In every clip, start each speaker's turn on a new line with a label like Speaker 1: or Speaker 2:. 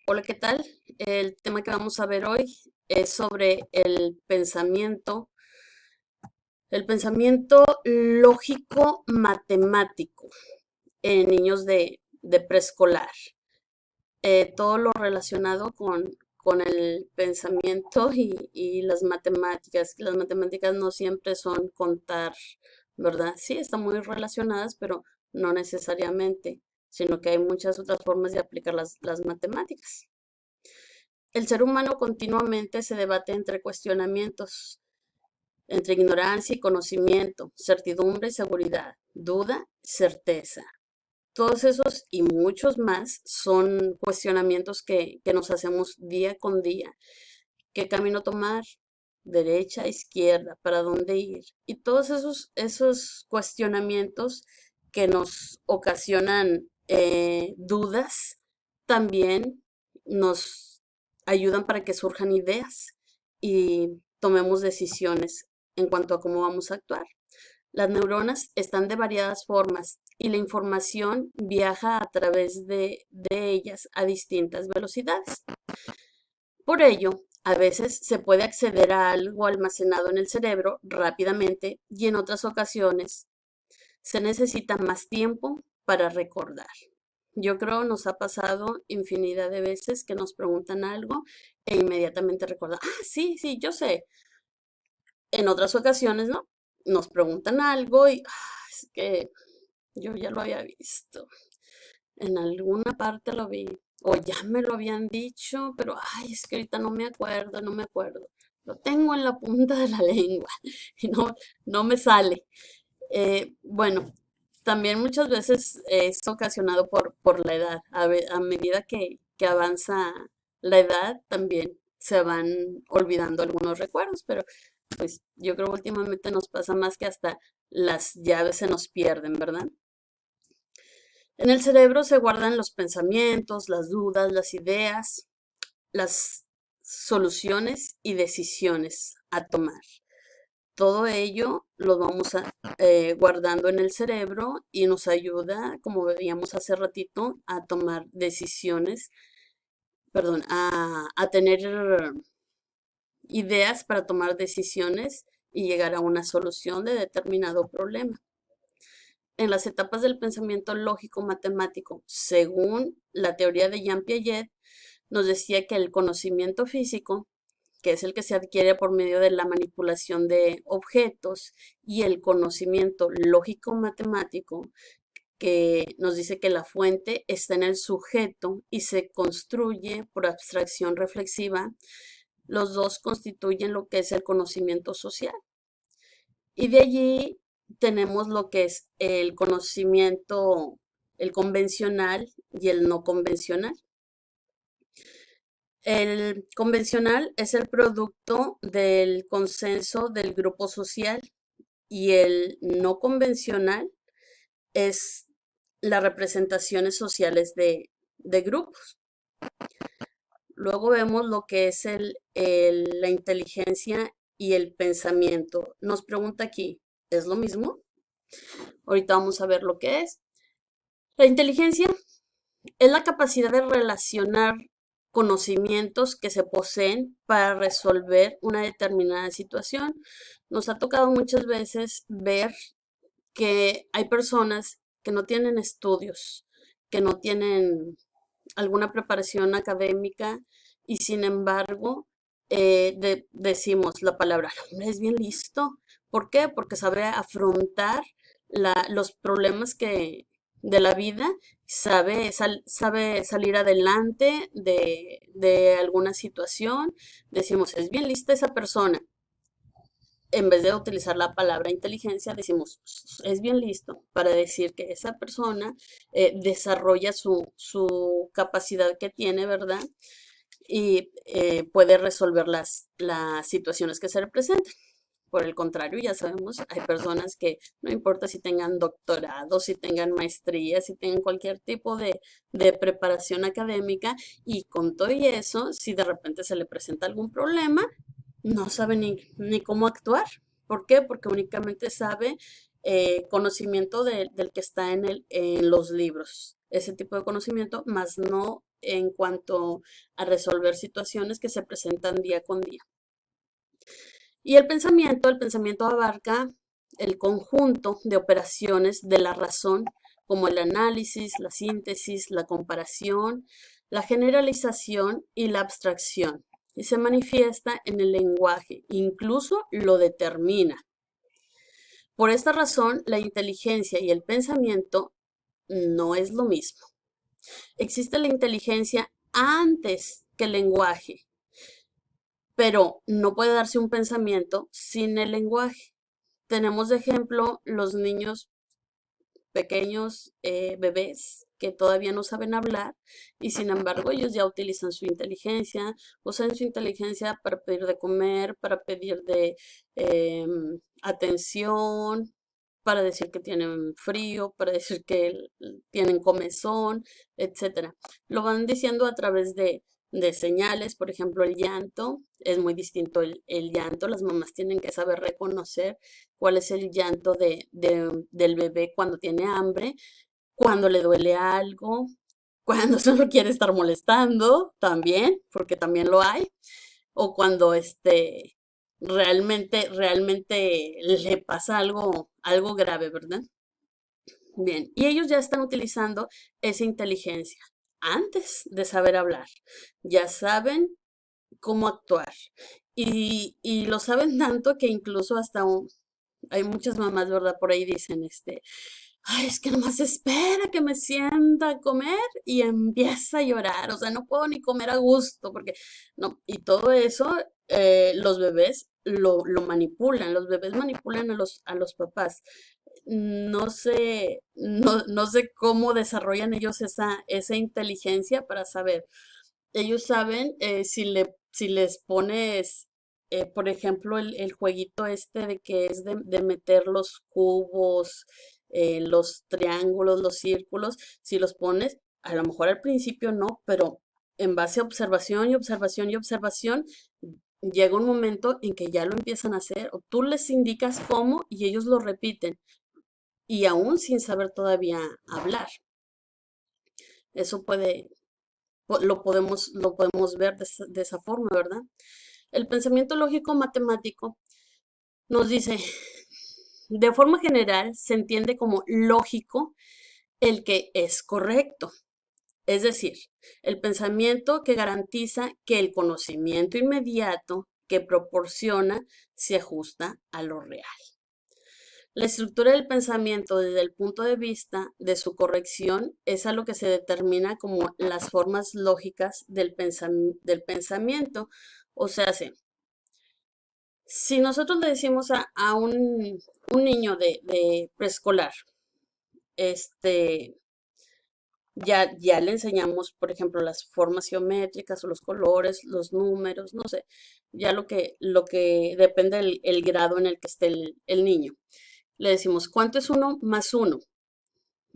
Speaker 1: Hola, ¿qué tal? El tema que vamos a ver hoy es sobre el pensamiento lógico matemático en niños de preescolar. Todo lo relacionado con el pensamiento y las matemáticas. Las matemáticas no siempre son contar, ¿verdad? Sí, están muy relacionadas, pero no necesariamente, sino que hay muchas otras formas de aplicar las matemáticas. El ser humano continuamente se debate entre cuestionamientos, entre ignorancia y conocimiento, certidumbre y seguridad, duda, certeza. Todos esos y muchos más son cuestionamientos que nos hacemos día con día. ¿Qué camino tomar? Derecha, izquierda, ¿para dónde ir? Y todos esos cuestionamientos que nos ocasionan dudas también nos ayudan para que surjan ideas y tomemos decisiones en cuanto a cómo vamos a actuar. Las neuronas están de variadas formas y la información viaja a través de ellas a distintas velocidades. Por ello, a veces se puede acceder a algo almacenado en el cerebro rápidamente y en otras ocasiones se necesita más tiempo para recordar. Yo creo nos ha pasado infinidad de veces que nos preguntan algo e inmediatamente recordamos, sí, sí, yo sé. En otras ocasiones, ¿no? Nos preguntan algo y es que yo ya lo había visto. En alguna parte lo vi. O ya me lo habían dicho, pero ay, es que ahorita no me acuerdo, no me acuerdo. Lo tengo en la punta de la lengua y no me sale. Bueno, también muchas veces es ocasionado por la edad. A medida que avanza la edad, también se van olvidando algunos recuerdos, pero pues yo creo últimamente nos pasa más que hasta las llaves se nos pierden, ¿verdad? En el cerebro se guardan los pensamientos, las dudas, las ideas, las soluciones y decisiones a tomar. Todo ello lo vamos guardando en el cerebro y nos ayuda, como veíamos hace ratito, a tomar decisiones, perdón, a tener ideas para tomar decisiones y llegar a una solución de determinado problema. En las etapas del pensamiento lógico matemático, según la teoría de Jean Piaget, nos decía que el conocimiento físico, que es el que se adquiere por medio de la manipulación de objetos, y el conocimiento lógico matemático, que nos dice que la fuente está en el sujeto y se construye por abstracción reflexiva, los dos constituyen lo que es el conocimiento social. Y de allí tenemos lo que es el conocimiento, el convencional y el no convencional. El convencional es el producto del consenso del grupo social y el no convencional es las representaciones sociales de grupos. Luego vemos lo que es la inteligencia y el pensamiento. Nos pregunta aquí, ¿es lo mismo? Ahorita vamos a ver lo que es. La inteligencia es la capacidad de relacionar conocimientos que se poseen para resolver una determinada situación. Nos ha tocado muchas veces ver que hay personas que no tienen estudios, que no tienen alguna preparación académica y sin embargo decimos la palabra, hombre, es bien listo. ¿Por qué? Porque sabe afrontar los problemas de la vida, sabe salir adelante de alguna situación. Decimos, es bien lista esa persona en vez de utilizar la palabra inteligencia, decimos, es bien listo para decir que esa persona desarrolla su capacidad que tiene, ¿verdad? Y puede resolver las situaciones que se le presentan. Por el contrario, ya sabemos, hay personas que no importa si tengan doctorado, si tengan maestría, si tengan cualquier tipo de preparación académica, y con todo y eso, si de repente se le presenta algún problema, no sabe ni cómo actuar. ¿Por qué? Porque únicamente sabe conocimiento del que está en los libros. Ese tipo de conocimiento, más no en cuanto a resolver situaciones que se presentan día con día. Y el pensamiento abarca el conjunto de operaciones de la razón, como el análisis, la síntesis, la comparación, la generalización y la abstracción, y se manifiesta en el lenguaje, incluso lo determina. Por esta razón, la inteligencia y el pensamiento no es lo mismo. Existe la inteligencia antes que el lenguaje, pero no puede darse un pensamiento sin el lenguaje. Tenemos de ejemplo los niños pequeños, bebés que todavía no saben hablar y sin embargo ellos ya usan su inteligencia para pedir de comer, para pedir de atención, para decir que tienen frío, para decir que tienen comezón, etcétera. Lo van diciendo a través de señales, por ejemplo, el llanto, es muy distinto el llanto, las mamás tienen que saber reconocer cuál es el llanto del bebé cuando tiene hambre, cuando le duele algo, cuando solo quiere estar molestando, también, porque también lo hay, o cuando realmente le pasa algo grave, ¿verdad? Bien, y ellos ya están utilizando esa inteligencia antes de saber hablar. Ya saben cómo actuar. Y lo saben tanto que incluso hay muchas mamás, ¿verdad? Por ahí dicen, ay, es que nomás espera que me sienta a comer y empieza a llorar. O sea, no puedo ni comer a gusto porque no. Y todo eso, los bebés lo manipulan. Los bebés manipulan a los papás. No sé cómo desarrollan ellos esa inteligencia para saber. Ellos saben si les pones, por ejemplo, el jueguito de que es de meter los cubos, los triángulos, los círculos, si los pones, a lo mejor al principio no, pero en base a observación y observación y observación, llega un momento en que ya lo empiezan a hacer, o tú les indicas cómo y ellos lo repiten, y aún sin saber todavía hablar. Eso lo podemos ver de esa forma, ¿verdad? El pensamiento lógico matemático nos dice, de forma general, se entiende como lógico el que es correcto. Es decir, el pensamiento que garantiza que el conocimiento inmediato que proporciona se ajusta a lo real. La estructura del pensamiento desde el punto de vista de su corrección es a lo que se determina como las formas lógicas del pensamiento. O sea, si nosotros le decimos a un niño de preescolar, este, ya le enseñamos, por ejemplo, las formas geométricas o los colores, los números, no sé, ya lo que depende del grado en el que esté el niño. Le decimos, ¿cuánto es 1 más 1?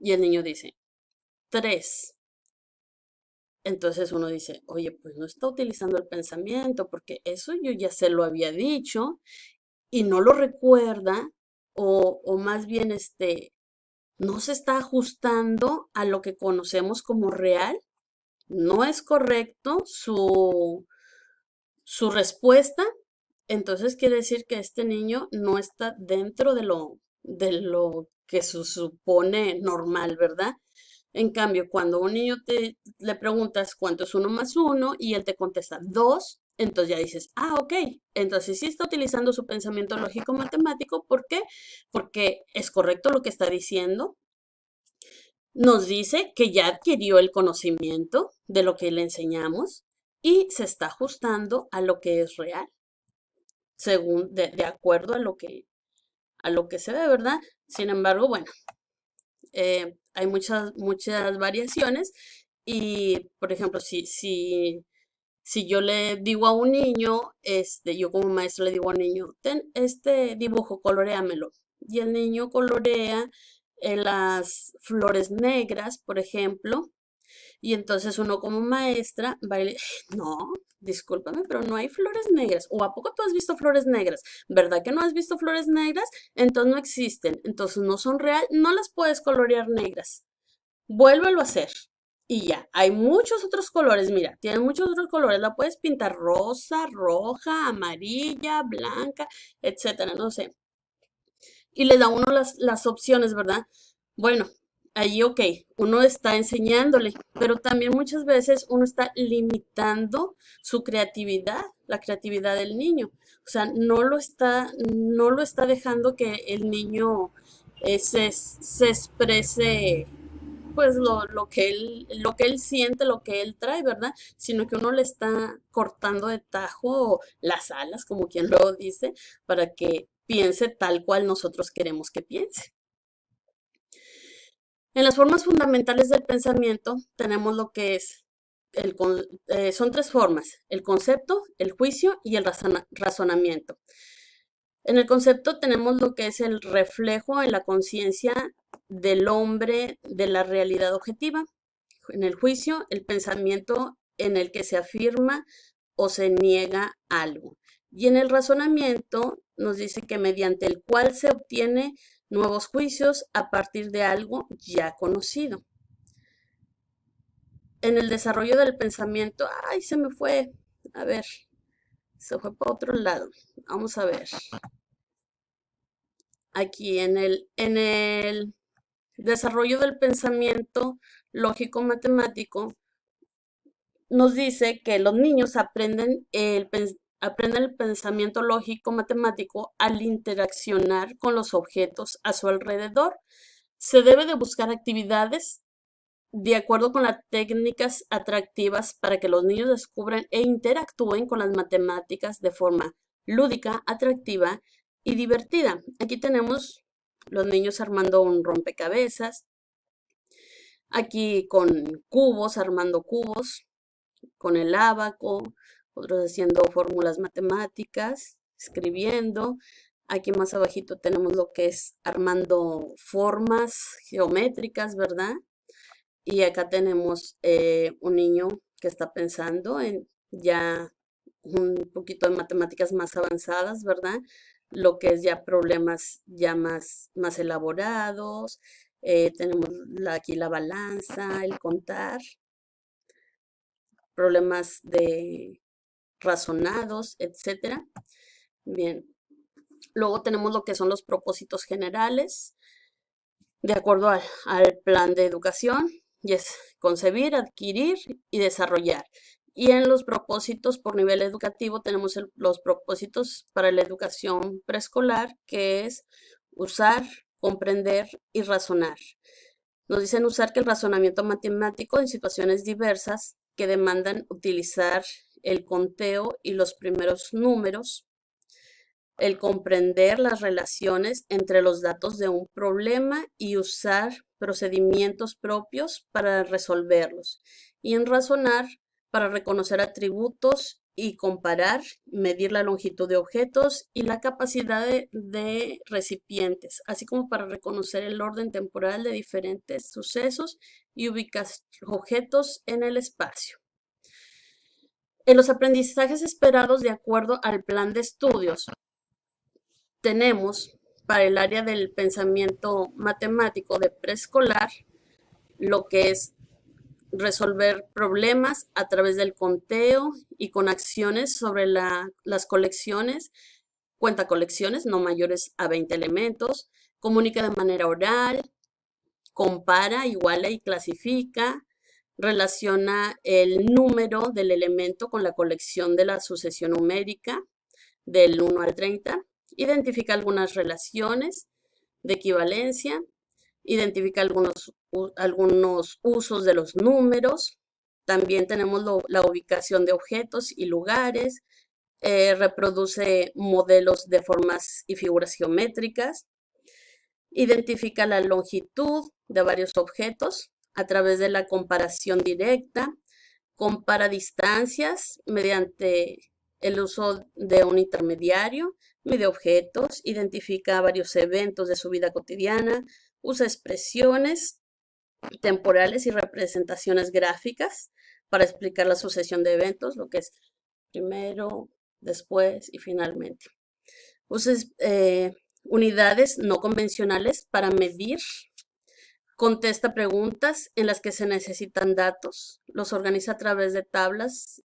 Speaker 1: Y el niño dice, 3. Entonces uno dice, oye, pues no está utilizando el pensamiento, porque eso yo ya se lo había dicho y no lo recuerda, o más bien no se está ajustando a lo que conocemos como real. No es correcto su respuesta, entonces quiere decir que este niño no está dentro de lo que se supone normal, ¿verdad? En cambio, cuando un niño le preguntas cuánto es 1 más 1 y él te contesta 2, entonces ya dices, ah, ok, entonces sí está utilizando su pensamiento lógico matemático. ¿Por qué? Porque es correcto lo que está diciendo. Nos dice que ya adquirió el conocimiento de lo que le enseñamos y se está ajustando a lo que es real, según de acuerdo a lo que se ve, ¿verdad? Sin embargo, bueno, hay muchas variaciones y, por ejemplo, si yo le digo a un niño, yo como maestro le digo a un niño, ten este dibujo, coloréamelo. Y el niño colorea las flores negras, por ejemplo, y entonces uno como maestra va y le, no, discúlpame, pero no hay flores negras. ¿O a poco tú has visto flores negras? ¿Verdad que no has visto flores negras? Entonces no existen, entonces no son real, no las puedes colorear negras. Vuélvelo a hacer. y ya. Hay muchos otros colores, mira, tienen muchos otros colores. La puedes pintar rosa, roja, amarilla, blanca, etcétera, no sé. Y le da a uno las opciones, ¿verdad? Bueno, ahí ok, uno está enseñándole, pero también muchas veces uno está limitando su creatividad, la creatividad del niño. O sea, no lo está dejando que el niño se exprese pues lo que él siente, lo que él trae, ¿verdad? Sino que uno le está cortando de tajo las alas, como quien lo dice, para que piense tal cual nosotros queremos que piense. En las formas fundamentales del pensamiento tenemos lo que es, son tres formas, el concepto, el juicio y el razonamiento. En el concepto tenemos lo que es el reflejo en la conciencia del hombre de la realidad objetiva. En el juicio, el pensamiento en el que se afirma o se niega algo. Y en el razonamiento nos dice que mediante el cual se obtiene nuevos juicios a partir de algo ya conocido. En el desarrollo del pensamiento, ay, se me fue, a ver, se fue para otro lado. Vamos a ver. Aquí en el desarrollo del pensamiento lógico-matemático, nos dice que los niños aprenden el pensamiento lógico matemático al interaccionar con los objetos a su alrededor. Se debe de buscar actividades de acuerdo con las técnicas atractivas para que los niños descubran e interactúen con las matemáticas de forma lúdica, atractiva y divertida. Aquí tenemos los niños armando un rompecabezas, aquí con cubos, armando cubos, con el ábaco, otros haciendo fórmulas matemáticas, escribiendo. Aquí más abajito tenemos lo que es armando formas geométricas, ¿verdad? Y acá tenemos un niño que está pensando en ya un poquito de matemáticas más avanzadas, ¿verdad? Lo que es ya problemas ya más elaborados. Tenemos aquí la balanza, el contar, problemas de razonados, etcétera. Bien, luego tenemos lo que son los propósitos generales, de acuerdo al plan de educación, y es concebir, adquirir y desarrollar. Y en los propósitos por nivel educativo tenemos los propósitos para la educación preescolar, que es usar, comprender y razonar. Nos dicen usar que el razonamiento matemático en situaciones diversas que demandan utilizar el conteo y los primeros números, el comprender las relaciones entre los datos de un problema y usar procedimientos propios para resolverlos, y en razonar para reconocer atributos y comparar, medir la longitud de objetos y la capacidad de recipientes, así como para reconocer el orden temporal de diferentes sucesos y ubicar objetos en el espacio. En los aprendizajes esperados de acuerdo al plan de estudios, tenemos para el área del pensamiento matemático de preescolar lo que es resolver problemas a través del conteo y con acciones sobre las colecciones, cuenta colecciones no mayores a 20 elementos, comunica de manera oral, compara, iguala y clasifica, relaciona el número del elemento con la colección de la sucesión numérica del 1 al 30, identifica algunas relaciones de equivalencia, identifica algunos usos de los números, también tenemos la ubicación de objetos y lugares, reproduce modelos de formas y figuras geométricas, identifica la longitud de varios objetos a través de la comparación directa, compara distancias mediante el uso de un intermediario, mide objetos, identifica varios eventos de su vida cotidiana, usa expresiones temporales y representaciones gráficas para explicar la sucesión de eventos, lo que es primero, después y finalmente. Usa unidades no convencionales para medir Contesta preguntas en las que se necesitan datos, los organiza a través de tablas